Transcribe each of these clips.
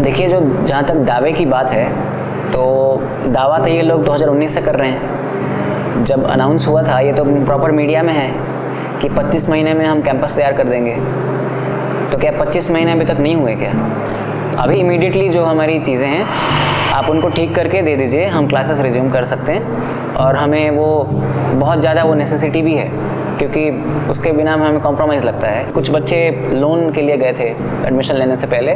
देखिए, जो जहाँ तक दावे की बात है तो दावा तो ये लोग 2019 से कर रहे हैं। जब अनाउंस हुआ था, ये तो प्रॉपर मीडिया में है कि 25 महीने में हम कैंपस तैयार कर देंगे। तो क्या 25 महीने अभी तक नहीं हुए क्या? अभी इमीडिएटली जो हमारी चीज़ें हैं आप उनको ठीक करके दे दीजिए, हम क्लासेस रिज्यूम कर सकते हैं। और हमें वो बहुत ज़्यादा वो नेसेसिटी भी है, क्योंकि उसके बिना हमें कॉम्प्रोमाइज़ लगता है। कुछ बच्चे लोन के लिए गए थे एडमिशन लेने से पहले,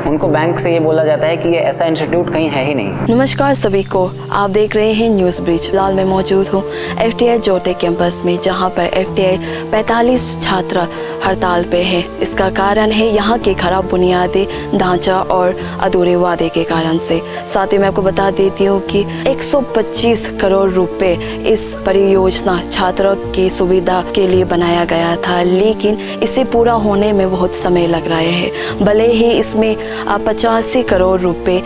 उनको बैंक से ये बोला जाता है कि ये ऐसा इंस्टीट्यूट कहीं है ही नहीं। नमस्कार सभी को, आप देख रहे हैं न्यूज़ ब्रिज। लाल में मौजूद हूँ FTI जोते कैंपस में, जहाँ पर FTI 45 छात्र हड़ताल पे है। इसका कारण है यहाँ के खराब बुनियादी ढांचा और अधूरे वादे के कारण से। साथ ही मैं आपको बता देती हूँ कि 125 करोड़ रुपए इस परियोजना छात्रों की सुविधा के लिए बनाया गया था, लेकिन इसे पूरा होने में बहुत समय लग रहा है। भले ही इसमें 85 करोड़ रुपए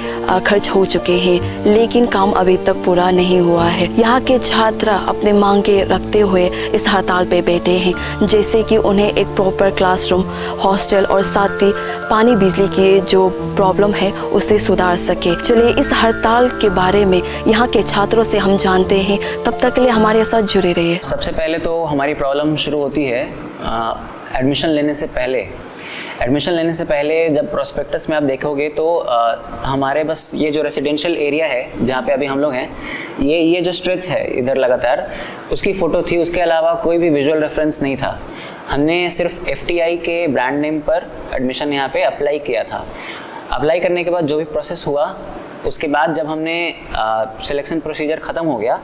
खर्च हो चुके हैं, लेकिन काम अभी तक पूरा नहीं हुआ है। यहाँ के छात्र अपने मांगे रखते हुए इस हड़ताल पे बैठे हैं, जैसे कि उन्हें एक प्रॉपर क्लासरूम, हॉस्टल और साथ ही पानी बिजली की जो प्रॉब्लम है उसे सुधार सके। चलिए इस हड़ताल के बारे में यहाँ के छात्रों से हम जानते हैं, तब तक के लिए हमारे साथ जुड़े रहिए। सबसे पहले तो हमारी प्रॉब्लम शुरू होती है एडमिशन लेने से पहले। एडमिशन लेने से पहले जब प्रोस्पेक्टस में आप देखोगे तो हमारे बस ये जो रेसिडेंशियल एरिया है जहाँ पे अभी हम लोग हैं, ये जो स्ट्रेच है इधर लगातार, उसकी फ़ोटो थी। उसके अलावा कोई भी विजुअल रेफरेंस नहीं था। हमने सिर्फ FTI के ब्रांड नेम पर एडमिशन यहाँ पे अप्लाई किया था। अप्लाई करने के बाद जो भी प्रोसेस हुआ, उसके बाद जब हमने सिलेक्शन प्रोसीजर ख़त्म हो गया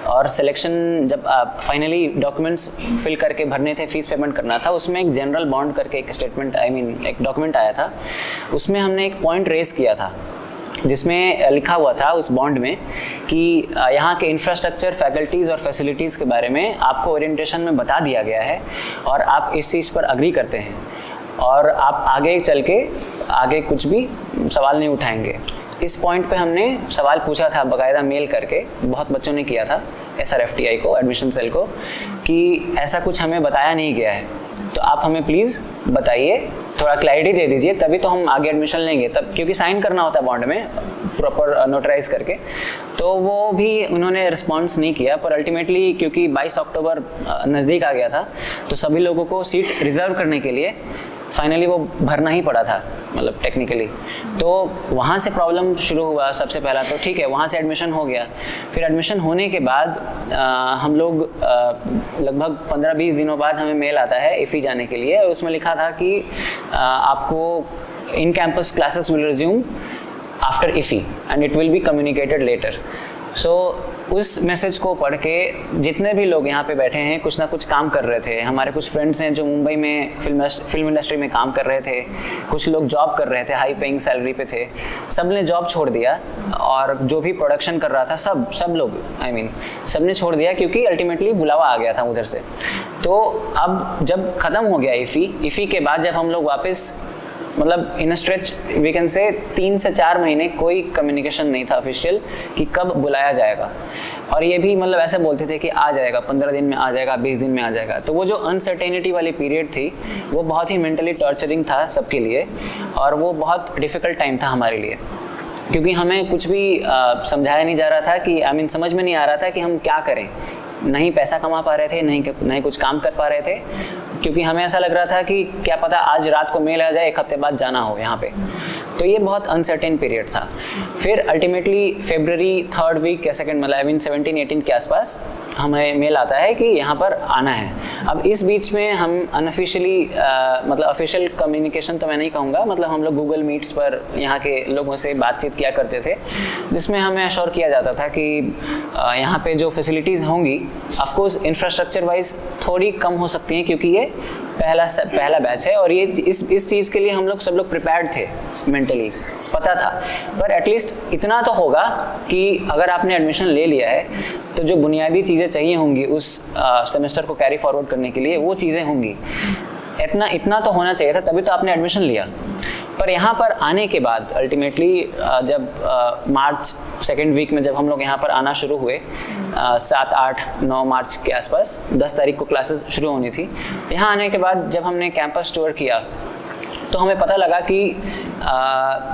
और सिलेक्शन जब फाइनली डॉक्यूमेंट्स फिल करके भरने थे, फीस पेमेंट करना था, उसमें एक जनरल बॉन्ड करके एक स्टेटमेंट एक डॉक्यूमेंट आया था। उसमें हमने एक पॉइंट रेज किया था जिसमें लिखा हुआ था उस बॉन्ड में कि यहाँ के इंफ्रास्ट्रक्चर, फैकल्टीज़ और फैसिलिटीज़ के बारे में आपको ओरिएंटेशन में बता दिया गया है और आप इस चीज़ पर अग्री करते हैं और आप आगे चल के आगे कुछ भी सवाल नहीं उठाएंगे। इस पॉइंट पे हमने सवाल पूछा था बाकायदा मेल करके, बहुत बच्चों ने किया था SRFTI को, एडमिशन सेल को, कि ऐसा कुछ हमें बताया नहीं गया है, तो आप हमें प्लीज़ बताइए, थोड़ा क्लैरिटी दे दीजिए, तभी तो हम आगे एडमिशन लेंगे। तब क्योंकि साइन करना होता है बॉन्ड में प्रॉपर नोटराइज करके, तो वो भी उन्होंने रिस्पॉन्स नहीं किया। पर अल्टीमेटली क्योंकि 22 अक्टूबर नज़दीक आ गया था, तो सभी लोगों को सीट रिजर्व करने के लिए फाइनली वो भरना ही पड़ा था, मतलब टेक्निकली। तो वहाँ से प्रॉब्लम शुरू हुआ सबसे पहला। तो ठीक है, वहाँ से एडमिशन हो गया। फिर एडमिशन होने के बाद हम लोग लगभग 15-20 दिनों बाद हमें मेल आता है IFI जाने के लिए, और उसमें लिखा था कि आपको in campus classes will resume after IFI and it will be communicated later. So उस मैसेज को पढ़ के जितने भी लोग यहाँ पे बैठे हैं कुछ ना कुछ काम कर रहे थे। हमारे कुछ फ्रेंड्स हैं जो मुंबई में फिल्म इंडस्ट्री में काम कर रहे थे, कुछ लोग जॉब कर रहे थे, हाई पेइंग सैलरी पे थे। सब ने जॉब छोड़ दिया और जो भी प्रोडक्शन कर रहा था सब लोग सब ने छोड़ दिया, क्योंकि अल्टीमेटली बुलावा आ गया था उधर से। तो अब जब ख़त्म हो गया IFI के बाद जब हम लोग वापस, मतलब इन स्ट्रेच वी कैन से 3 से 4 महीने कोई कम्युनिकेशन नहीं था ऑफिशियल कि कब बुलाया जाएगा। और ये भी मतलब ऐसे बोलते थे कि आ जाएगा, 15 दिन में आ जाएगा, 20 दिन में आ जाएगा। तो वो जो अनसर्टेनिटी वाली पीरियड थी वो बहुत ही मेंटली टॉर्चरिंग था सबके लिए, और वो बहुत डिफ़िकल्ट टाइम था हमारे लिए, क्योंकि हमें कुछ भी समझाया नहीं जा रहा था कि समझ में नहीं आ रहा था कि हम क्या करें। नहीं पैसा कमा पा रहे थे, नहीं कुछ काम कर पा रहे थे, क्योंकि हमें ऐसा लग रहा था कि क्या पता आज रात को मेल आ जाए, 1 हफ्ते बाद जाना हो यहाँ पे। तो ये बहुत अनसर्टेन पीरियड था। फिर अल्टीमेटली फरवरी 3rd वीक या 2nd, मतलब 17-18 के आसपास हमें मेल आता है कि यहाँ पर आना है। अब इस बीच में हम अनऑफिशियली, मतलब ऑफिशियल कम्युनिकेशन तो मैं नहीं कहूँगा, मतलब हम लोग गूगल मीट्स पर यहाँ के लोगों से बातचीत किया करते थे, जिसमें हमें अश्योर किया जाता था कि यहाँ पे जो फैसिलिटीज़ होंगी ऑफकोर्स इंफ्रास्ट्रक्चर वाइज थोड़ी कम हो सकती हैं, क्योंकि ये पहला बैच है और ये इस चीज़ के लिए हम लोग सब लोग प्रिपेयर्ड थे, मेंटली पता था। पर एटलीस्ट इतना तो होगा कि अगर आपने एडमिशन ले लिया है तो जो बुनियादी चीज़ें चाहिए होंगी उस सेमेस्टर को कैरी फॉरवर्ड करने के लिए, वो चीज़ें होंगी। इतना तो होना चाहिए था, तभी तो आपने एडमिशन लिया। पर यहाँ पर आने के बाद अल्टीमेटली जब मार्च 2nd वीक में जब हम लोग यहाँ पर आना शुरू हुए, 7, 8, 9 मार्च के आसपास, 10 तारीख को क्लासेस शुरू होनी थी। यहाँ आने के बाद जब हमने कैंपस टूर किया तो हमें पता लगा कि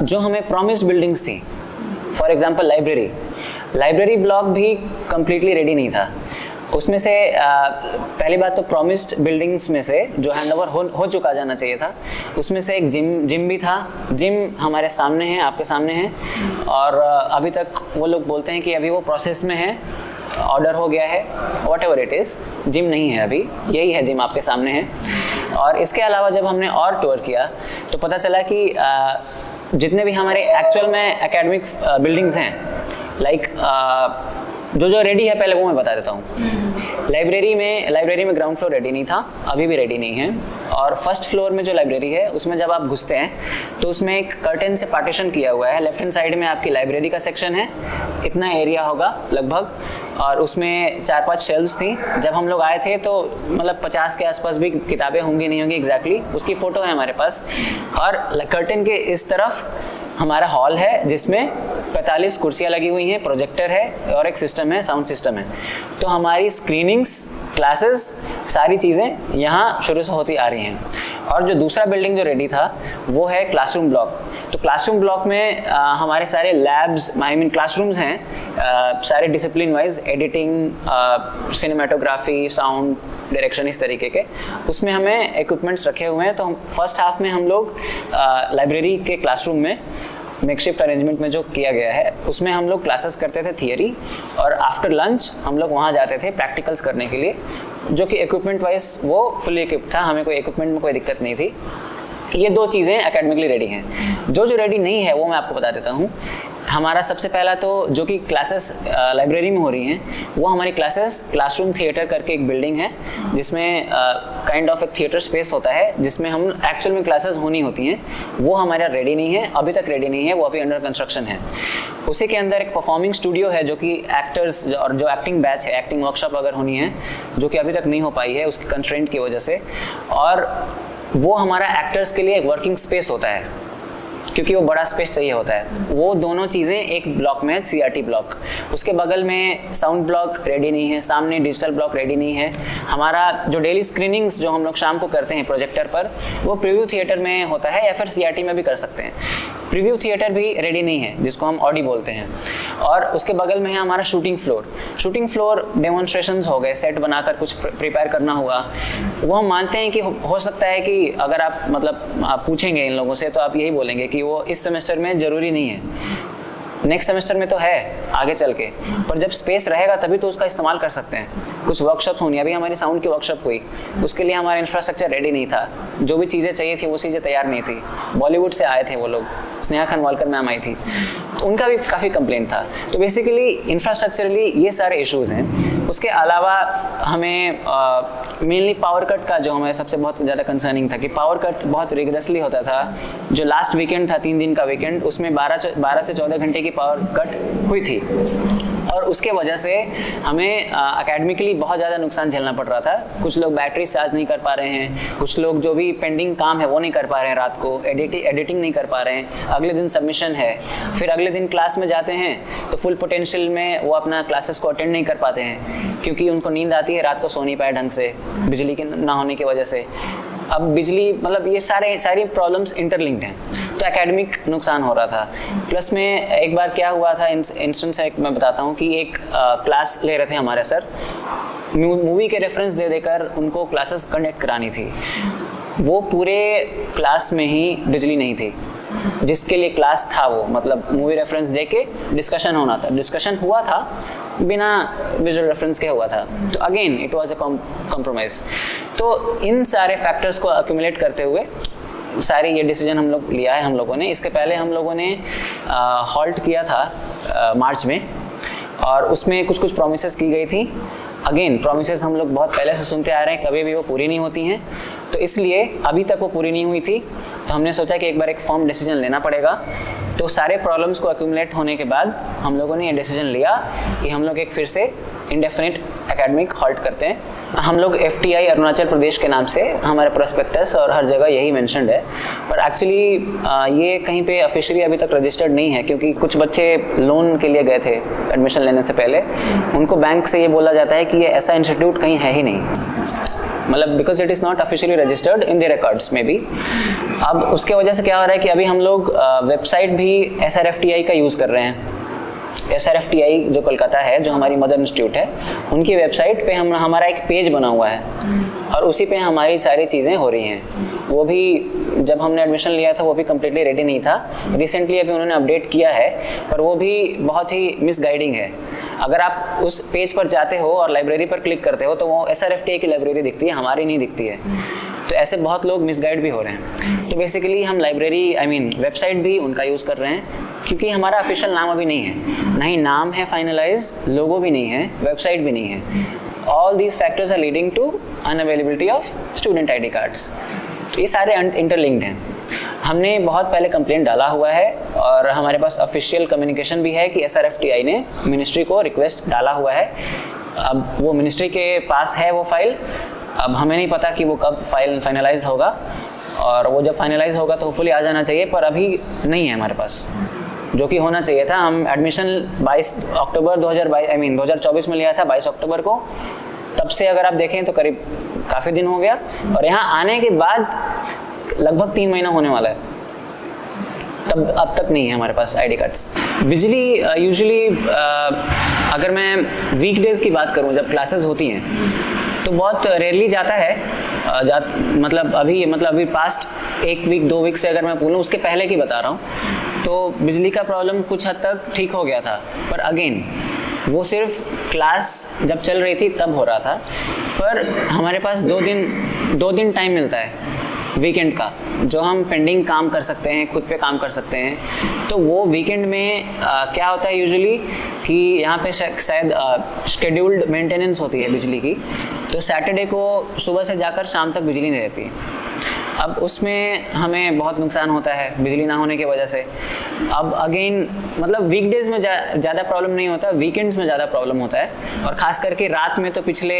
जो हमें प्रॉमिस्ड बिल्डिंग्स थी, फॉर एग्जांपल लाइब्रेरी ब्लॉक भी कम्प्लीटली रेडी नहीं था। उसमें से पहली बात तो प्रॉमिस्ड बिल्डिंग्स में से जो हैंडओवर हो चुका जाना चाहिए था, उसमें से एक जिम भी था। जिम हमारे सामने है, आपके सामने है, और अभी तक वो लोग बोलते हैं कि अभी वो प्रोसेस में है, ऑर्डर हो गया है, what ever it is, gym नहीं है अभी, यही है जिम आपके सामने है। और इसके अलावा जब हमने और टूर किया तो पता चला कि जितने भी हमारे एक्चुअल में एकेडमिक बिल्डिंग्स हैं, लाइक जो रेडी है पहले वो मैं बता देता हूँ। लाइब्रेरी में ग्राउंड फ्लोर रेडी नहीं था, अभी भी रेडी नहीं है। और फर्स्ट फ्लोर में जो लाइब्रेरी है उसमें जब आप घुसते हैं तो उसमें एक कर्टेन से पार्टीशन किया हुआ है। लेफ्ट हैंड साइड में आपकी लाइब्रेरी का सेक्शन है, इतना एरिया होगा लगभग, और उसमें 4-5 शेल्व्स थी। जब हम लोग आए थे तो मतलब 50 के आसपास भी किताबें होंगी नहीं होंगी एग्जैक्टली, उसकी फ़ोटो है हमारे पास। और कर्टेन के इस तरफ हमारा हॉल है जिसमें 45 कुर्सियाँ लगी हुई हैं, प्रोजेक्टर है और एक सिस्टम है, साउंड सिस्टम है। तो हमारी स्क्रीनिंग्स, क्लासेस, सारी चीज़ें यहाँ शुरू से होती आ रही हैं। और जो दूसरा बिल्डिंग जो रेडी था वो है क्लासरूम ब्लॉक। तो क्लासरूम ब्लॉक में हमारे सारे लैब्स, क्लासरूम्स हैं, सारे discipline wise, editing, cinematography, sound direction, इस तरीके के। उसमें हमें इक्विपमेंट्स रखे हुए हैं। तो फर्स्ट हाफ में हम लोग लाइब्रेरी के क्लासरूम में मेकशिफ्ट अरेंजमेंट में जो किया गया है उसमें हम लोग क्लासेस करते थे थियरी, और आफ्टर लंच हम लोग वहाँ जाते थे प्रैक्टिकल्स करने के लिए, जो कि इक्विपमेंट वाइज वो फुली इक्विप्ड था, हमें कोई इक्विपमेंट में कोई दिक्कत नहीं थी। ये 2 चीज़ें एकेडमिकली रेडी हैं। जो रेडी नहीं है वो मैं आपको बता देता हूँ। हमारा सबसे पहला तो जो कि क्लासेस लाइब्रेरी में हो रही हैं वो हमारी क्लासेस क्लासरूम थिएटर करके एक बिल्डिंग है जिसमें काइंड ऑफ एक थिएटर स्पेस होता है जिसमें हम एक्चुअल में क्लासेस होनी होती हैं। वो हमारा रेडी नहीं है, अभी तक रेडी नहीं है, वो अभी अंडर कंस्ट्रक्शन है। उसी के अंदर एक परफॉर्मिंग स्टूडियो है जो कि एक्टर्स और जो एक्टिंग बैच है, एक्टिंग वर्कशॉप अगर होनी है, जो कि अभी तक नहीं हो पाई है उसकी कंस्ट्रेंट की वजह से। और वो हमारा एक्टर्स के लिए एक वर्किंग स्पेस होता है क्योंकि वो बड़ा स्पेस चाहिए होता है। वो दोनों चीज़ें एक ब्लॉक में है, सीआरटी ब्लॉक। उसके बगल में साउंड ब्लॉक रेडी नहीं है, सामने डिजिटल ब्लॉक रेडी नहीं है। हमारा जो डेली स्क्रीनिंग्स जो हम लोग शाम को करते हैं प्रोजेक्टर पर, वो प्रीव्यू थिएटर में होता है या फिर सीआरटी में भी कर सकते हैं। प्रीव्यू थिएटर भी रेडी नहीं है जिसको हम ऑडी बोलते हैं। और उसके बगल में है हमारा शूटिंग फ्लोर डेमोन्स्ट्रेशंस हो गए, सेट बनाकर कुछ प्रिपेयर करना होगा। वो हम मानते हैं कि हो सकता है कि अगर आप पूछेंगे इन लोगों से तो आप यही बोलेंगे कि वो इस सेमेस्टर में ज़रूरी नहीं है, नेक्स्ट सेमेस्टर में तो है आगे चल के, पर जब स्पेस रहेगा तभी तो उसका इस्तेमाल कर सकते हैं। कुछ वर्कशॉप होनी, अभी हमारी साउंड की वर्कशॉप हुई, उसके लिए हमारा इंफ्रास्ट्रक्चर रेडी नहीं था, जो भी चीज़ें चाहिए थी वो चीज़ें तैयार नहीं थी। बॉलीवुड से आए थे वो लोग, स्नेहा खानवालकर मैम आई थी, तो उनका भी काफ़ी कंप्लेंट था। तो बेसिकली इंफ्रास्ट्रक्चरली ये सारे इश्यूज़ हैं। उसके अलावा हमें मेनली पावर कट का जो हमें सबसे बहुत ज़्यादा कंसर्निंग था कि पावर कट बहुत रिगरसली होता था। जो लास्ट वीकेंड था, 3 दिन का वीकेंड, उसमें 12 से 14 घंटे की पावर कट हुई थी और उसके वजह से हमें एकेडमिकली बहुत ज़्यादा नुकसान झेलना पड़ रहा था। कुछ लोग बैटरी चार्ज नहीं कर पा रहे हैं, कुछ लोग जो भी पेंडिंग काम है वो नहीं कर पा रहे हैं, रात को एडिटिंग नहीं कर पा रहे हैं, अगले दिन सबमिशन है, फिर अगले दिन क्लास में जाते हैं तो फुल पोटेंशियल में वो अपना क्लासेस को अटेंड नहीं कर पाते हैं क्योंकि उनको नींद आती है, रात को सो नहीं पाए ढंग से बिजली के ना होने की वजह से। अब बिजली मतलब ये सारी प्रॉब्लम्स इंटरलिंक्ड हैं, तो एकेडमिक नुकसान हो रहा था। प्लस में एक बार क्या हुआ था, इंस्टेंस है मैं बताता हूँ कि एक क्लास ले रहे थे हमारे सर, मूवी के रेफरेंस दे देकर उनको क्लासेस कंडक्ट करानी थी। वो पूरे क्लास में ही बिजली नहीं थी जिसके लिए क्लास था, वो मतलब मूवी रेफरेंस दे के डिस्कशन होना था। डिस्कशन हुआ था बिना विजुअल रेफरेंस के हुआ था, तो again it was a compromise. तो इन सारे फैक्टर्स को अक्यूमुलेट करते हुए सारे ये डिसीजन हम लोग लिया है हम लोगों ने। इसके पहले हम लोगों ने हॉल्ट किया था मार्च में, और उसमें कुछ प्रोमिसेस की गई थी। अगेन प्रोमिसेस हम लोग बहुत पहले से सुनते आ रहे हैं, कभी भी वो पूरी नहीं होती हैं, तो इसलिए अभी तक वो पूरी नहीं हुई थी। तो हमने सोचा कि एक बार एक फर्म डिसीजन लेना पड़ेगा। तो सारे प्रॉब्लम्स को एक्यूमुलेट होने के बाद हम लोगों ने ये डिसीजन लिया कि हम लोग एक फिर से इंडेफिनिट एकेडमिक हॉल्ट करते हैं। हम लोग FTI अरुणाचल प्रदेश के नाम से हमारे प्रोस्पेक्टस और हर जगह यही मेंशन्ड है, पर एक्चुअली ये कहीं पे ऑफिशियली अभी तक रजिस्टर्ड नहीं है क्योंकि कुछ बच्चे लोन के लिए गए थे एडमिशन लेने से पहले, उनको बैंक से ये बोला जाता है कि ये ऐसा इंस्टीट्यूट कहीं है ही नहीं। मतलब because it is not officially registered in the records में भी। अब उसके वजह से क्या हो रहा है कि अभी हम लोग वेबसाइट भी SRFTI का यूज़ कर रहे हैं। SRFTI जो कोलकाता है, जो हमारी मदर इंस्टीट्यूट है, उनकी वेबसाइट पे हमारा एक पेज बना हुआ है और उसी पे हमारी सारी चीज़ें हो रही हैं। वो भी जब हमने एडमिशन लिया था वो भी कम्प्लीटली रेडी नहीं था, रिसेंटली अभी उन्होंने अपडेट किया है, पर वो भी बहुत ही मिसगाइडिंग है। अगर आप उस पेज पर जाते हो और लाइब्रेरी पर क्लिक करते हो तो वो SRFTI की लाइब्रेरी दिखती है, हमारी नहीं दिखती है। तो ऐसे बहुत लोग मिसगाइड भी हो रहे हैं। तो बेसिकली हम लाइब्रेरी वेबसाइट भी उनका यूज़ कर रहे हैं, क्योंकि हमारा ऑफिशियल नाम अभी नहीं है, नहीं नाम है फाइनलाइज्ड, लोगो भी नहीं है, वेबसाइट भी नहीं है। All these factors are leading to unavailability of student ID cards. तो ये सारे इंटरलिंक्ड हैं। हमने बहुत पहले कंप्लेंट डाला हुआ है और हमारे पास ऑफिशियल कम्युनिकेशन भी है कि SRFTI ने मिनिस्ट्री को रिक्वेस्ट डाला हुआ है। अब वो मिनिस्ट्री के पास है वो फाइल, अब हमें नहीं पता कि वो कब फाइल फाइनलाइज होगा, और वो जब फाइनलाइज होगा तो होपफुली आ जाना चाहिए, पर अभी नहीं है हमारे पास, जो कि होना चाहिए था। हम एडमिशन 22 अक्टूबर 2024 में लिया था, 22 अक्टूबर को। तब से अगर आप देखें तो करीब काफ़ी दिन हो गया, और यहाँ आने के बाद लगभग 3 महीना होने वाला है, तब अब तक नहीं है हमारे पास ID कार्ड्स। बिजली यूजुअली अगर मैं वीकडेज की बात करूँ, जब क्लासेस होती हैं तो बहुत रेयरली जाता है। मतलब अभी पास्ट 1 वीक 2 वीक से अगर मैं बोलूँ, उसके पहले की बता रहा हूँ, तो बिजली का प्रॉब्लम कुछ हद तक ठीक हो गया था, पर अगेन वो सिर्फ क्लास जब चल रही थी तब हो रहा था। पर हमारे पास 2 दिन टाइम मिलता है वीकेंड का, जो हम पेंडिंग काम कर सकते हैं, खुद पे काम कर सकते हैं। तो वो वीकेंड में क्या होता है यूजुअली कि यहाँ पे शायद शेड्यूल्ड मेंटेनेंस होती है बिजली की, तो सैटरडे को सुबह से जाकर शाम तक बिजली नहीं रहती। अब उसमें हमें बहुत नुकसान होता है बिजली ना होने की वजह से। अब अगेन मतलब वीकडेज में ज़्यादा प्रॉब्लम नहीं होता, वीकेंड्स में ज़्यादा प्रॉब्लम होता है, और ख़ास करके रात में तो पिछले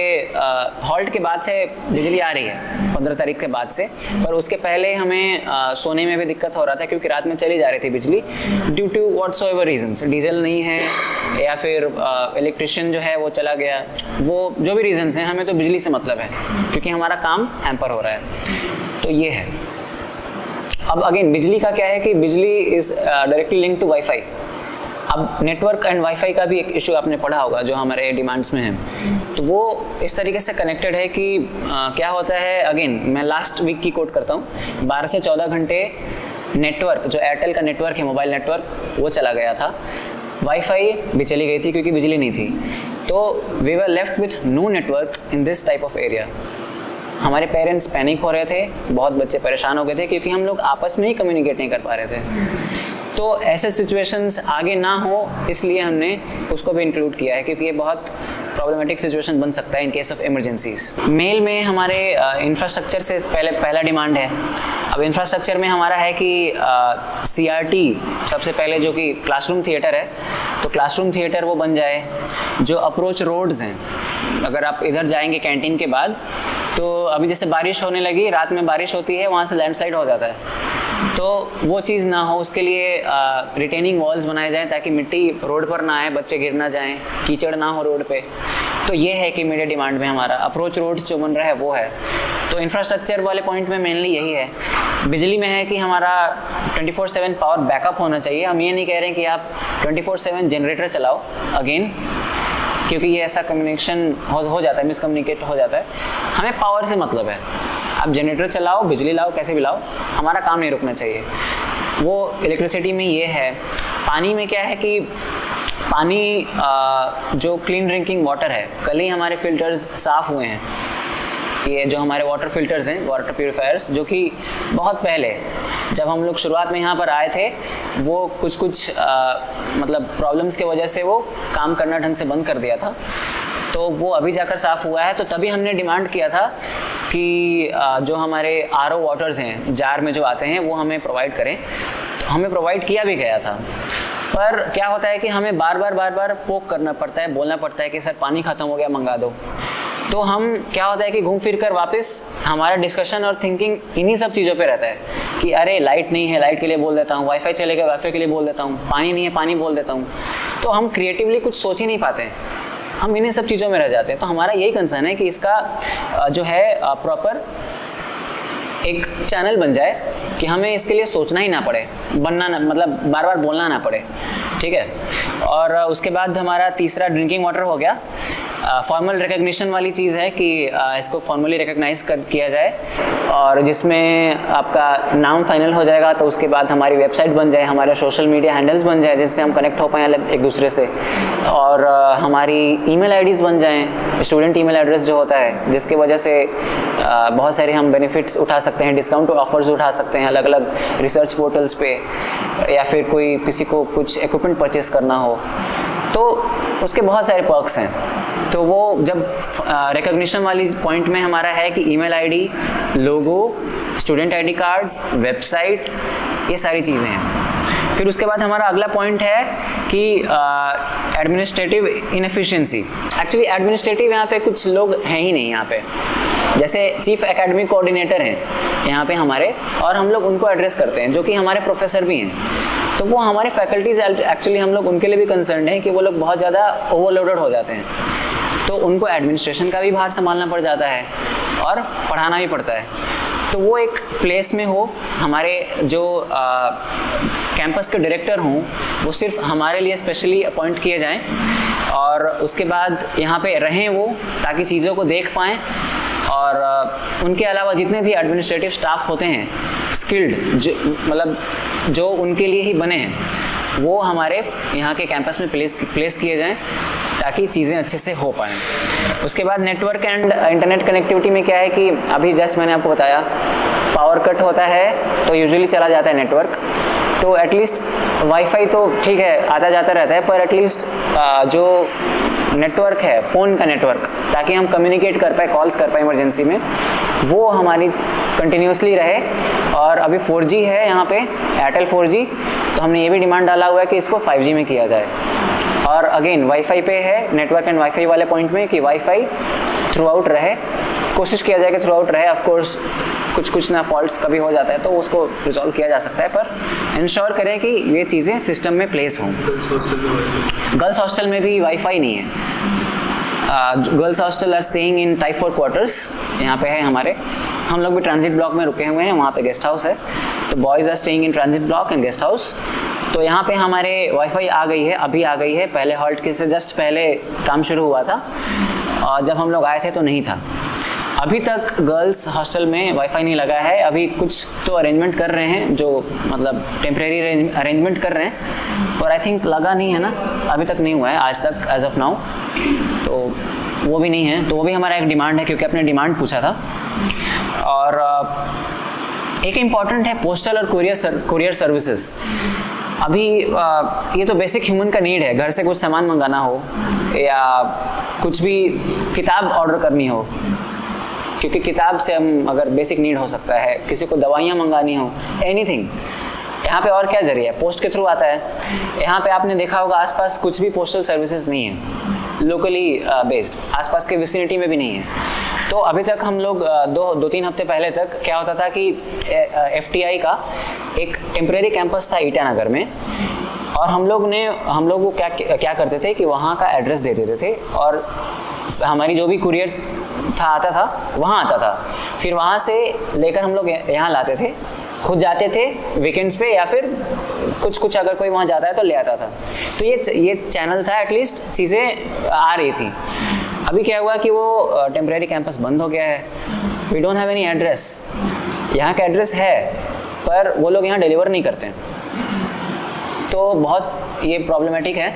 हॉल्ट के बाद से बिजली आ रही है, 15 तारीख के बाद से। पर उसके पहले हमें सोने में भी दिक्कत हो रहा था, क्योंकि रात में चली जा रही थी बिजली due to whatsoever reasons, diesel नहीं है या फिर इलेक्ट्रिशियन जो है वो चला गया, वो जो भी रीजंस हैं, हमें तो बिजली से मतलब है, क्योंकि हमारा काम हैम्पर हो रहा है। तो ये है। अब अगेन बिजली का क्या है कि बिजली is directly link to WiFi. अब नेटवर्क एंड वाईफाई का भी एक इशू आपने पढ़ा होगा जो हमारे डिमांड्स में है, तो वो इस तरीके से कनेक्टेड है कि क्या होता है, अगेन मैं लास्ट वीक की कोट करता हूँ, 12 से 14 घंटे नेटवर्क, जो एयरटेल का नेटवर्क है, मोबाइल नेटवर्क, वो चला गया था। वाईफाई भी चली गई थी क्योंकि बिजली नहीं थी। तो we were left with no network in this type of area. हमारे पेरेंट्स पैनिक हो रहे थे, बहुत बच्चे परेशान हो गए थे, क्योंकि हम लोग आपस में ही कम्युनिकेट नहीं कर पा रहे थे। तो ऐसे सिचुएशंस आगे ना हो, इसलिए हमने उसको भी इंक्लूड किया है, क्योंकि ये बहुत प्रॉब्लमेटिक सिचुएशन बन सकता है इन केस ऑफ इमरजेंसीज। मेल में हमारे इंफ्रास्ट्रक्चर से पहला डिमांड है। अब इंफ्रास्ट्रक्चर में हमारा है कि CRT सबसे पहले, जो कि क्लासरूम थिएटर है, तो क्लासरूम थिएटर वो बन जाए। जो अप्रोच रोड्स हैं, अगर आप इधर जाएंगे कैंटीन के बाद, तो अभी जैसे बारिश होने लगी, रात में बारिश होती है, वहाँ से लैंडस्लाइड हो जाता है, तो वो चीज़ ना हो, उसके लिए रिटेनिंग वॉल्स बनाए जाएं ताकि मिट्टी रोड पर ना आए, बच्चे गिर ना जाएं, कीचड़ ना हो रोड पे। तो ये है कि मेरे डिमांड में हमारा अप्रोच रोड्स जो बन रहा है वो है। तो इंफ्रास्ट्रक्चर वाले पॉइंट में मेनली यही है। बिजली में है कि हमारा 24/7 पावर बैकअप होना चाहिए। हम ये नहीं कह रहे हैं कि आप 24/7 जनरेटर चलाओ अगेन, क्योंकि ये ऐसा कम्युनिकेशन हो जाता है, मिसकम्युनिकेट हो जाता है। हमें पावर से मतलब है, आप जनरेटर चलाओ, बिजली लाओ, कैसे भी लाओ, हमारा काम नहीं रुकना चाहिए। वो इलेक्ट्रिसिटी में ये है। पानी में क्या है कि पानी जो क्लीन ड्रिंकिंग वाटर है, कल ही हमारे फिल्टर्स साफ़ हुए हैं। ये जो हमारे वाटर फिल्टर्स हैं, वाटर प्यूरिफायर्स, जो कि बहुत पहले जब हम लोग शुरुआत में यहाँ पर आए थे, वो कुछ मतलब प्रॉब्लम्स के वजह से वो काम करना ढंग से बंद कर दिया था, तो वो अभी जाकर साफ़ हुआ है। तो तभी हमने डिमांड किया था कि जो हमारे RO वाटर्स हैं, जार में जो आते हैं, वो हमें प्रोवाइड करें। तो हमें प्रोवाइड किया भी गया था, पर क्या होता है कि हमें बार बार पोक करना पड़ता है, बोलना पड़ता है कि सर पानी ख़त्म हो गया, मंगा दो। तो हम क्या होता है कि घूम फिर कर वापस हमारा डिस्कशन और थिंकिंग इन्हीं सब चीज़ों पे रहता है कि अरे लाइट नहीं है, लाइट के लिए बोल देता हूँ, वाईफाई चलेगा, वाईफाई के लिए बोल देता हूँ, पानी नहीं है, पानी बोल देता हूँ। तो हम क्रिएटिवली कुछ सोच ही नहीं पाते हैं। हम इन्हीं सब चीज़ों में रह जाते हैं। तो हमारा यही कंसर्न है कि इसका जो है प्रॉपर एक चैनल बन जाए कि हमें इसके लिए सोचना ही ना पड़े, बनना ना, मतलब बार बार बोलना ना पड़े, ठीक है। और उसके बाद हमारा तीसरा ड्रिंकिंग वाटर हो गया। फॉर्मल रिकग्निशन वाली चीज़ है कि इसको फॉर्मली रिकग्नाइज किया जाए, और जिसमें आपका नाम फाइनल हो जाएगा तो उसके बाद हमारी वेबसाइट बन जाए, हमारे सोशल मीडिया हैंडल्स बन जाए जिससे हम कनेक्ट हो पाएँ एक दूसरे से, और हमारी ईमेल आईडीज़ बन जाएं, स्टूडेंट ईमेल एड्रेस जो होता है, जिसकी वजह से बहुत सारे हम बेनिफिट्स उठा सकते हैं, डिस्काउंट ऑफर्स उठा सकते हैं अलग अलग रिसर्च पोर्टल्स पे, या फिर कोई किसी को कुछ इक्विपमेंट परचेस करना हो तो उसके बहुत सारे पर्क्स हैं। तो वो जब रिकग्निशन वाली पॉइंट में हमारा है कि ईमेल आईडी, लोगो, स्टूडेंट आईडी कार्ड, वेबसाइट, ये सारी चीज़ें हैं। फिर उसके बाद हमारा अगला पॉइंट है कि एडमिनिस्ट्रेटिव इनएफिशिएंसी। एक्चुअली एडमिनिस्ट्रेटिव यहाँ पे कुछ लोग हैं ही नहीं यहाँ पे, जैसे चीफ एकेडमिक कोऑर्डिनेटर हैं यहाँ पे हमारे, और हम लोग उनको एड्रेस करते हैं जो कि हमारे प्रोफेसर भी हैं। तो वो हमारे फैकल्टीज एक्चुअली हम लोग उनके लिए भी कंसर्न हैं कि वो लोग बहुत ज़्यादा ओवरलोडेड हो जाते हैं, तो उनको एडमिनिस्ट्रेशन का भी भार संभालना पड़ जाता है और पढ़ाना भी पड़ता है। तो वो एक प्लेस में हो, हमारे जो कैंपस के डायरेक्टर हों वो सिर्फ हमारे लिए स्पेशली अपॉइंट किए जाएं, और उसके बाद यहाँ पे रहें वो, ताकि चीज़ों को देख पाएँ। और उनके अलावा जितने भी एडमिनिस्ट्रेटिव स्टाफ होते हैं स्किल्ड, जो मतलब जो उनके लिए ही बने हैं, वो हमारे यहाँ के कैंपस में प्लेस किए जाएं ताकि चीज़ें अच्छे से हो पाएँ। उसके बाद नेटवर्क एंड इंटरनेट कनेक्टिविटी में क्या है कि अभी जस्ट मैंने आपको बताया, पावर कट होता है तो यूजुअली चला जाता है नेटवर्क, तो एटलीस्ट वाईफाई तो ठीक है आता जाता रहता है, पर एटलीस्ट जो नेटवर्क है फ़ोन का नेटवर्क, ताकि हम कम्युनिकेट कर पाए, कॉल्स कर पाए इमरजेंसी में, वो हमारी कंटिन्यूसली रहे। और अभी 4G है यहाँ पे, एयरटेल 4G, तो हमने ये भी डिमांड डाला हुआ है कि इसको 5G में किया जाए। और अगेन वाईफाई पे है, नेटवर्क एंड वाईफाई वाले पॉइंट में, कि वाईफाई थ्रू आउट रहे, कोशिश किया जाए कि थ्रू आउट रहे। ऑफकोर्स कुछ ना फॉल्ट्स कभी हो जाता है तो उसको रिजॉल्व किया जा सकता है, पर इंश्योर करें कि ये चीज़ें सिस्टम में प्लेस हों। गर्ल्स हॉस्टल में भी वाईफाई नहीं है। Girls hostel are staying in type 4 quarters, यहाँ पे है हमारे, हम लोग भी ट्रांजिट ब्लॉक में रुके हुए हैं, वहाँ पे गेस्ट हाउस है, तो boys are staying in transit block and guest house. तो यहाँ पे हमारे वाईफाई आ गई है, अभी आ गई है, पहले हॉल्ट के से जस्ट पहले काम शुरू हुआ था, और जब हम लोग आए थे तो नहीं था। अभी तक गर्ल्स हॉस्टल में वाईफाई नहीं लगा है, अभी कुछ तो अरेंजमेंट कर रहे हैं, जो मतलब टेम्परेरी अरेंजमेंट कर रहे हैं, पर आई थिंक लगा नहीं है ना, अभी तक नहीं हुआ है आज तक, एज ऑफ नाउ, तो वो भी नहीं है। तो वो भी हमारा एक डिमांड है, क्योंकि आपने डिमांड पूछा था। और एक इम्पॉर्टेंट है पोस्टल और कुरियर सर्विसेज। अभी ये तो बेसिक ह्यूमन का नीड है, घर से कुछ सामान मंगाना हो या कुछ भी किताब ऑर्डर करनी हो, क्योंकि किताब से हम अगर बेसिक नीड हो सकता है, किसी को दवाइयाँ मंगानी हो, एनीथिंग। यहाँ पे और क्या जरिए है, पोस्ट के थ्रू आता है। यहाँ पे आपने देखा होगा आसपास कुछ भी पोस्टल सर्विसेज नहीं है, लोकली बेस्ड, आसपास के विसिनिटी में भी नहीं है। तो अभी तक हम लोग 2-3 हफ्ते पहले तक क्या होता था कि FTI का एक टेम्परेरी कैंपस था ईटानगर में, और हम लोग वो क्या करते थे कि वहाँ का एड्रेस दे देते थे, और हमारी जो भी कुरियर आता था वहाँ आता था, फिर वहाँ से लेकर हम लोग यहाँ लाते थे, खुद जाते थे वीकेंड्स पे, या फिर कुछ अगर कोई वहाँ जाता है तो ले आता था। तो ये चैनल था, एटलीस्ट चीज़ें आ रही थी। अभी क्या हुआ कि वो टेम्परेरी कैंपस बंद हो गया है, we don't have any address. यहाँ का एड्रेस है पर वो लोग यहाँ डिलीवर नहीं करते, तो बहुत ये प्रॉब्लमेटिक है।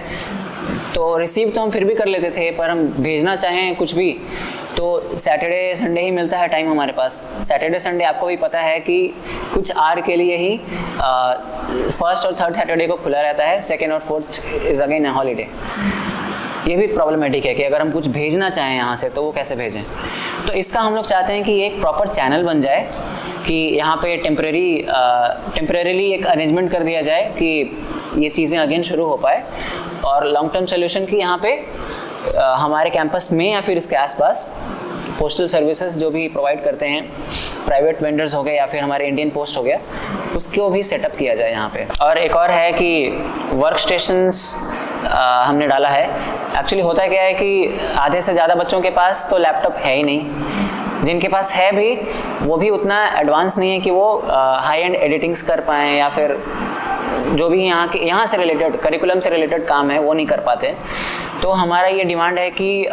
तो रिसीव तो हम फिर भी कर लेते थे, पर हम भेजना चाहें कुछ भी तो सैटरडे संडे ही मिलता है टाइम हमारे पास। सैटरडे संडे आपको भी पता है कि कुछ आवर के लिए ही फर्स्ट और थर्ड सैटरडे को खुला रहता है, सेकेंड और fourth is again a holiday. ये भी प्रॉब्लमेटिक है कि अगर हम कुछ भेजना चाहें यहाँ से तो वो कैसे भेजें। तो इसका हम लोग चाहते हैं कि एक प्रॉपर चैनल बन जाए, कि यहाँ पे टेम्परेरीली एक अरेंजमेंट कर दिया जाए कि ये चीज़ें अगेन शुरू हो पाए, और लॉन्ग टर्म सोल्यूशन की यहाँ पे हमारे कैंपस में या फिर इसके आसपास पोस्टल सर्विसेज जो भी प्रोवाइड करते हैं, प्राइवेट वेंडर्स हो गए या फिर हमारे इंडियन पोस्ट हो गया, उसको भी सेटअप किया जाए यहाँ पे। और एक और है कि वर्क स्टेशंस हमने डाला है। एक्चुअली होता क्या है कि आधे से ज़्यादा बच्चों के पास तो लैपटॉप है ही नहीं, जिनके पास है भी वो भी उतना एडवांस नहीं है कि वो हाई एंड एडिटिंग्स कर पाएँ या फिर जो भी यहाँ से रिलेटेड करिकुलम से रिलेटेड काम है वो नहीं कर पाते। तो हमारा ये डिमांड है कि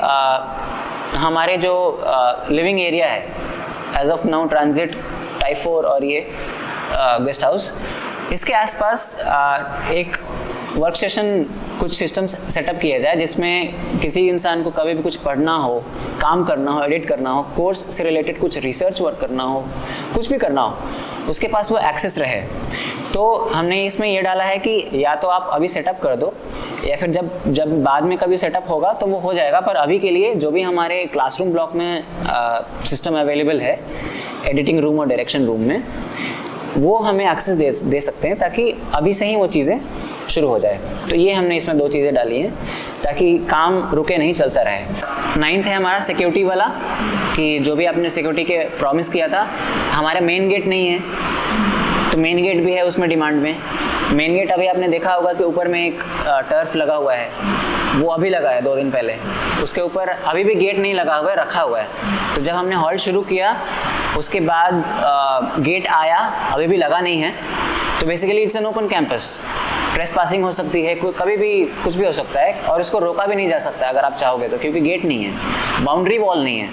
हमारे जो लिविंग एरिया है as of now transit, type 4 और ये गेस्ट हाउस, इसके आसपास एक वर्क सेशन कुछ सिस्टम्स सेटअप किया जाए जिसमें किसी इंसान को कभी भी कुछ पढ़ना हो, काम करना हो, एडिट करना हो, कोर्स से रिलेटेड कुछ रिसर्च वर्क करना हो, कुछ भी करना हो, उसके पास वो एक्सेस रहे। तो हमने इसमें ये डाला है कि या तो आप अभी सेटअप कर दो या फिर जब बाद में कभी सेटअप होगा तो वो हो जाएगा, पर अभी के लिए जो भी हमारे क्लासरूम ब्लॉक में सिस्टम अवेलेबल है एडिटिंग रूम और डायरेक्शन रूम में, वो हमें एक्सेस दे सकते हैं ताकि अभी से ही वो चीज़ें शुरू हो जाए। तो ये हमने इसमें 2 चीज़ें डाली हैं ताकि काम रुके नहीं, चलता रहे। 9th है हमारा सिक्योरिटी वाला, कि जो भी आपने सिक्योरिटी के प्रॉमिस किया था, हमारा मेन गेट नहीं है तो मेन गेट भी है उसमें डिमांड में। मेन गेट अभी आपने देखा होगा कि ऊपर में एक टर्फ लगा हुआ है, वो अभी लगा है 2 दिन पहले, उसके ऊपर अभी भी गेट नहीं लगा हुआ है, रखा हुआ है। तो जब हमने हॉल शुरू किया उसके बाद गेट आया, अभी भी लगा नहीं है। तो basically it's an open campus, trace passing हो सकती है, कभी भी कुछ भी हो सकता है और इसको रोका भी नहीं जा सकता अगर आप चाहोगे तो, क्योंकि गेट नहीं है, बाउंड्री वॉल नहीं है।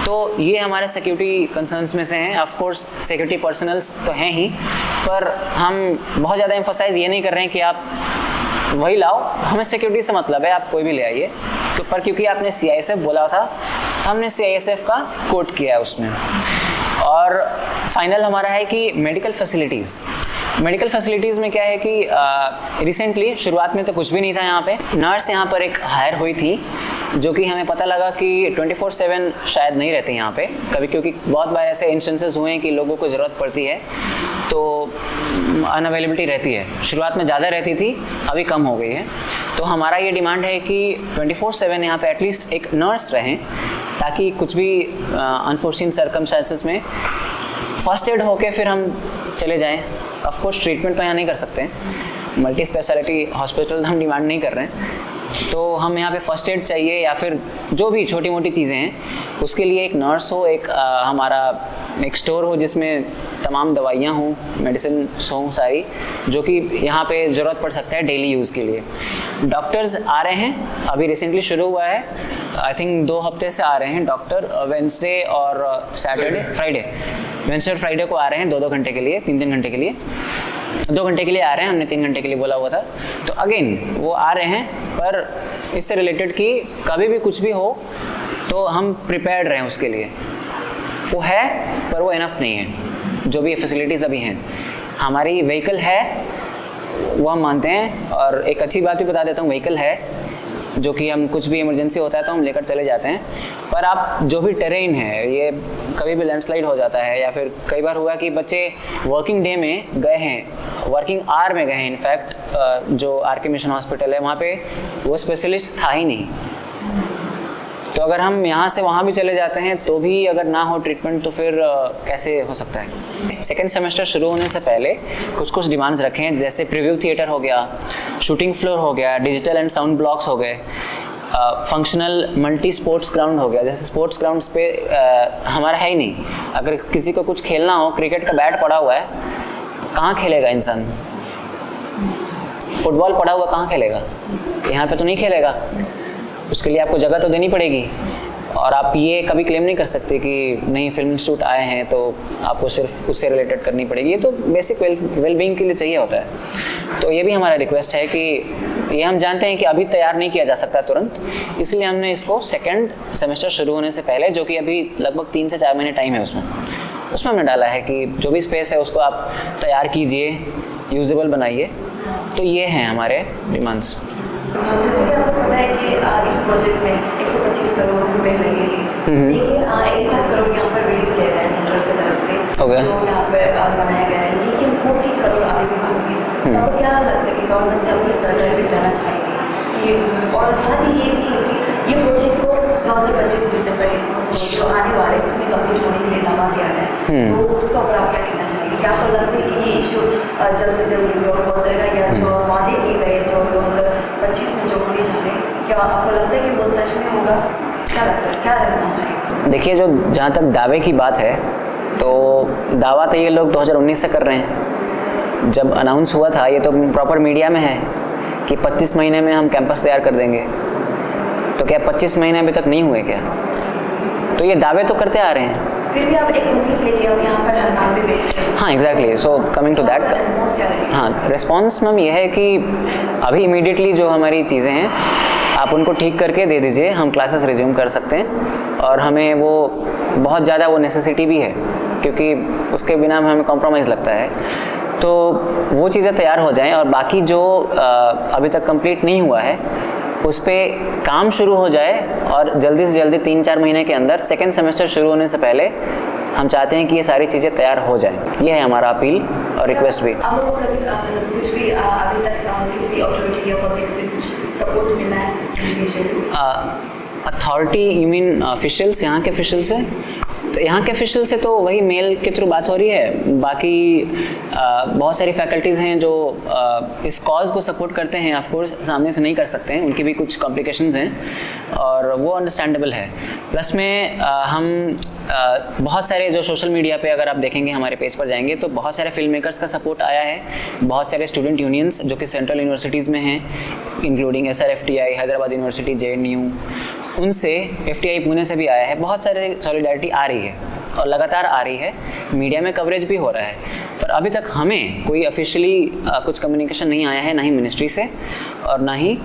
तो ये हमारे सिक्योरिटी कंसर्न्स में से हैं। ऑफ कोर्स सिक्योरिटी पर्सनल्स तो हैं ही, पर हम बहुत ज़्यादा एम्फोसाइज ये नहीं कर रहे हैं कि आप वही लाओ, हमें सिक्योरिटी से मतलब है, आप कोई भी ले आइए। पर क्योंकि आपने CISF बोला था, हमने CISF का कोट किया है उसमें। और फाइनल हमारा है कि मेडिकल फैसिलिटीज़ में क्या है कि रिसेंटली शुरुआत में तो कुछ भी नहीं था यहाँ पे। नर्स यहाँ पर एक हायर हुई थी जो कि हमें पता लगा कि 24/7 शायद नहीं रहती यहाँ पे कभी, क्योंकि बहुत बार ऐसे इंस्टेंसेस हुए हैं कि लोगों को ज़रूरत पड़ती है तो अनअवेलेबिलिटी रहती है। शुरुआत में ज़्यादा रहती थी, अभी कम हो गई है। तो हमारा ये डिमांड है कि 24/7 यहाँ पे एटलीस्ट एक नर्स रहें ताकि कुछ भी अनफोर्सीन सर्कमस्टेंसेस में फर्स्ट एड होके फिर हम चले जाएं। ऑफ कोर्स ट्रीटमेंट तो यहाँ नहीं कर सकते, मल्टी स्पेशलिटी हॉस्पिटल हम डिमांड नहीं कर रहे हैं, तो हम यहाँ पे फर्स्ट एड चाहिए या फिर जो भी छोटी मोटी चीज़ें हैं उसके लिए एक नर्स हो, एक हमारा एक स्टोर हो जिसमें तमाम दवाइयाँ हों, मेडिसिन हों सारी, जो कि यहाँ पे ज़रूरत पड़ सकता है डेली यूज़ के लिए। डॉक्टर्स आ रहे हैं, अभी रिसेंटली शुरू हुआ है, आई थिंक 2 हफ्ते से आ रहे हैं डॉक्टर, वेंसडे और फ्राइडे वेंसडे और फ्राइडे को आ रहे हैं 2-2 घंटे के लिए, 3-3 घंटे के लिए, 2 घंटे के लिए आ रहे हैं, हमने 3 घंटे के लिए बोला हुआ था। तो अगेन वो आ रहे हैं, पर इससे रिलेटेड कि कभी भी कुछ भी हो तो हम प्रिपेयर्ड रहें उसके लिए। वो है पर वो इनफ नहीं है, जो भी फैसिलिटीज़ अभी हैं। हमारी व्हीकल है वो हम मानते हैं, और एक अच्छी बात भी बता देता हूँ, व्हीकल है जो कि हम कुछ भी इमरजेंसी होता है तो हम लेकर चले जाते हैं। पर आप जो भी टेरेन है, ये कभी भी लैंडस्लाइड हो जाता है, या फिर कई बार हुआ कि बच्चे वर्किंग डे में गए हैं, वर्किंग आवर में गए हैं, इनफैक्ट जो RK मिशन हॉस्पिटल है वहाँ पे वो स्पेशलिस्ट था ही नहीं। तो अगर हम यहाँ से वहाँ भी चले जाते हैं तो भी अगर ना हो ट्रीटमेंट तो फिर कैसे हो सकता है। सेकेंड सेमेस्टर शुरू होने से पहले कुछ डिमांड्स रखे हैं, जैसे प्रीव्यू थिएटर हो गया, शूटिंग फ्लोर हो गया, डिजिटल एंड साउंड ब्लॉक्स हो गए, फंक्शनल मल्टी स्पोर्ट्स ग्राउंड हो गया। जैसे स्पोर्ट्स ग्राउंड्स पे हमारा है ही नहीं, अगर किसी को कुछ खेलना हो, क्रिकेट का बैट पड़ा हुआ है, कहाँ खेलेगा इंसान? फुटबॉल पड़ा हुआ कहाँ खेलेगा? यहाँ पे तो नहीं खेलेगा, उसके लिए आपको जगह तो देनी पड़ेगी। और आप ये कभी क्लेम नहीं कर सकते कि नहीं फिल्म इंस्टीट्यूट आए हैं तो आपको सिर्फ उससे रिलेटेड करनी पड़ेगी। ये तो बेसिक वेलबींग के लिए चाहिए होता है। तो ये भी हमारा रिक्वेस्ट है कि ये हम जानते हैं कि अभी तैयार नहीं किया जा सकता तुरंत, इसलिए हमने इसको सेकेंड सेमेस्टर शुरू होने से पहले, जो कि अभी लगभग 3 से 4 महीने टाइम है उसमें हमने डाला है कि जो भी स्पेस है उसको आप तैयार कीजिए, यूजेबल बनाइए। तो ये हैं हमारे डिमांड्स। जैसे कि आपको पता है कि इस प्रोजेक्ट में 125 करोड़ रुपए लगेंगे, लेकिन 85 करोड़ यहाँ पर रिलीज किया गया है सेंट्रल की तरफ से, जो यहाँ पर बनाया गया है, लेकिन 40 करोड़ अभी भी बाकी है। तो आपको क्या लगता है कि गवर्नमेंट से अपनी इस तरह का बिठाना चाहेंगे कि, और साथ ही ये भी है कि ये प्रोजेक्ट को 2025 दिसंबर जो आने वाले उसमें कंप्लीट होने के लिए दावा किया गया है, तो उसका ऊपर आप क्या कहना चाहिए? क्या आपको लगता है कि ये इशू जल्द से जल्द रिजॉल्व हो जाएगा, या जो वादे किए गए जो 2025 में क्या आपको लगता है कि वो सच में होगा? क्या लगता है, क्या रिस्पॉन्स रहेगा? देखिए, जो जहाँ तक दावे की बात है, तो दावा तो ये लोग 2019 से कर रहे हैं। जब अनाउंस हुआ था, ये तो प्रॉपर मीडिया में है कि 25 महीने में हम कैंपस तैयार कर देंगे। तो क्या 25 महीने अभी तक नहीं हुए क्या? तो ये दावे तो करते आ रहे हैं। फिर भी आप एक उम्मीद लेके अब यहाँ पर हड़ताल पे बैठे हैं। हाँ, exactly. So coming to that, हाँ, रिस्पॉन्स मैम ये है कि अभी इमीडिएटली जो हमारी चीज़ें हैं आप उनको ठीक करके दे दीजिए, हम क्लासेस रिज्यूम कर सकते हैं। और हमें वो बहुत ज़्यादा वो नेसेसिटी भी है, क्योंकि उसके बिना हमें कॉम्प्रोमाइज़ लगता है। तो वो चीज़ें तैयार हो जाएं, और बाकी जो अभी तक कंप्लीट नहीं हुआ है उस पर काम शुरू हो जाए, और जल्दी से जल्दी 3-4 महीने के अंदर सेकेंड सेमेस्टर शुरू होने से पहले हम चाहते हैं कि ये सारी चीज़ें तैयार हो जाएं। ये है हमारा अपील और रिक्वेस्ट भी। आप लोगों को कभी कुछ भी अभी तक किसी अथॉरिटी या पब्लिक से कुछ सपोर्ट मिला है? अथॉरिटी, यू मीन ऑफिशियल्स, यहाँ के ऑफिशियल से? तो यहाँ के ऑफिशियल से तो वही मेल के थ्रू बात हो रही है। बाकी बहुत सारी फैकल्टीज़ हैं जो इस कॉज को सपोर्ट करते हैं। ऑफ कोर्स सामने से नहीं कर सकते हैं, उनकी भी कुछ कॉम्प्लिकेशंस हैं और वो अंडरस्टैंडेबल है। प्लस में हम बहुत सारे जो सोशल मीडिया पे अगर आप देखेंगे, हमारे पेज पर जाएंगे तो बहुत सारे फिल्म मेकर्स का सपोर्ट आया है। बहुत सारे स्टूडेंट यूनियंस जो कि सेंट्रल यूनिवर्सिटीज़ में हैं, including SRFTI, Hyderabad university, JNU, उनसे FTI पुणे से भी आया है। बहुत सारे सॉलिडारिटी आ रही है और लगातार आ रही है, मीडिया में कवरेज भी हो रहा है। पर अभी तक हमें कोई ऑफिशियली कुछ कम्युनिकेशन नहीं आया है, ना ही मिनिस्ट्री से और ना ही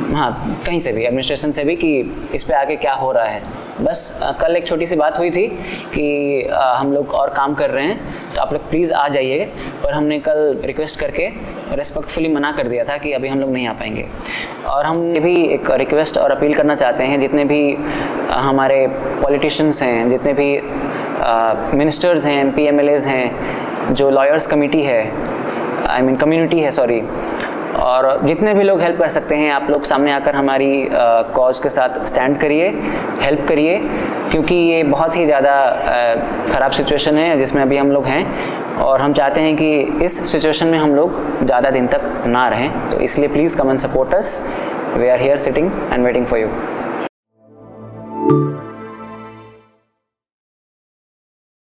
कहीं से भी, एडमिनिस्ट्रेशन से भी, कि इस पे आगे क्या हो रहा है। बस कल एक छोटी सी बात हुई थी कि हम लोग और काम कर रहे हैं, तो आप लोग प्लीज़ आ जाइए। पर हमने कल रिक्वेस्ट करके रेस्पेक्टफुली मना कर दिया था कि अभी हम लोग नहीं आ पाएंगे। और हम ये भी एक रिक्वेस्ट और अपील करना चाहते हैं, जितने भी हमारे पॉलिटिशियंस हैं, जितने भी मिनिस्टर्स हैं, MP MLAs हैं, जो लॉयर्स कमेटी है, कम्युनिटी है, सॉरी, और जितने भी लोग हेल्प कर सकते हैं, आप लोग सामने आकर हमारी कॉज के साथ स्टैंड करिए, हेल्प करिए, क्योंकि ये बहुत ही ज़्यादा ख़राब सिचुएशन है जिसमें अभी हम लोग हैं। और हम चाहते हैं कि इस सिचुएशन में हम लोग ज़्यादा दिन तक ना रहें। तो इसलिए please come and support us. We are here sitting and waiting for you.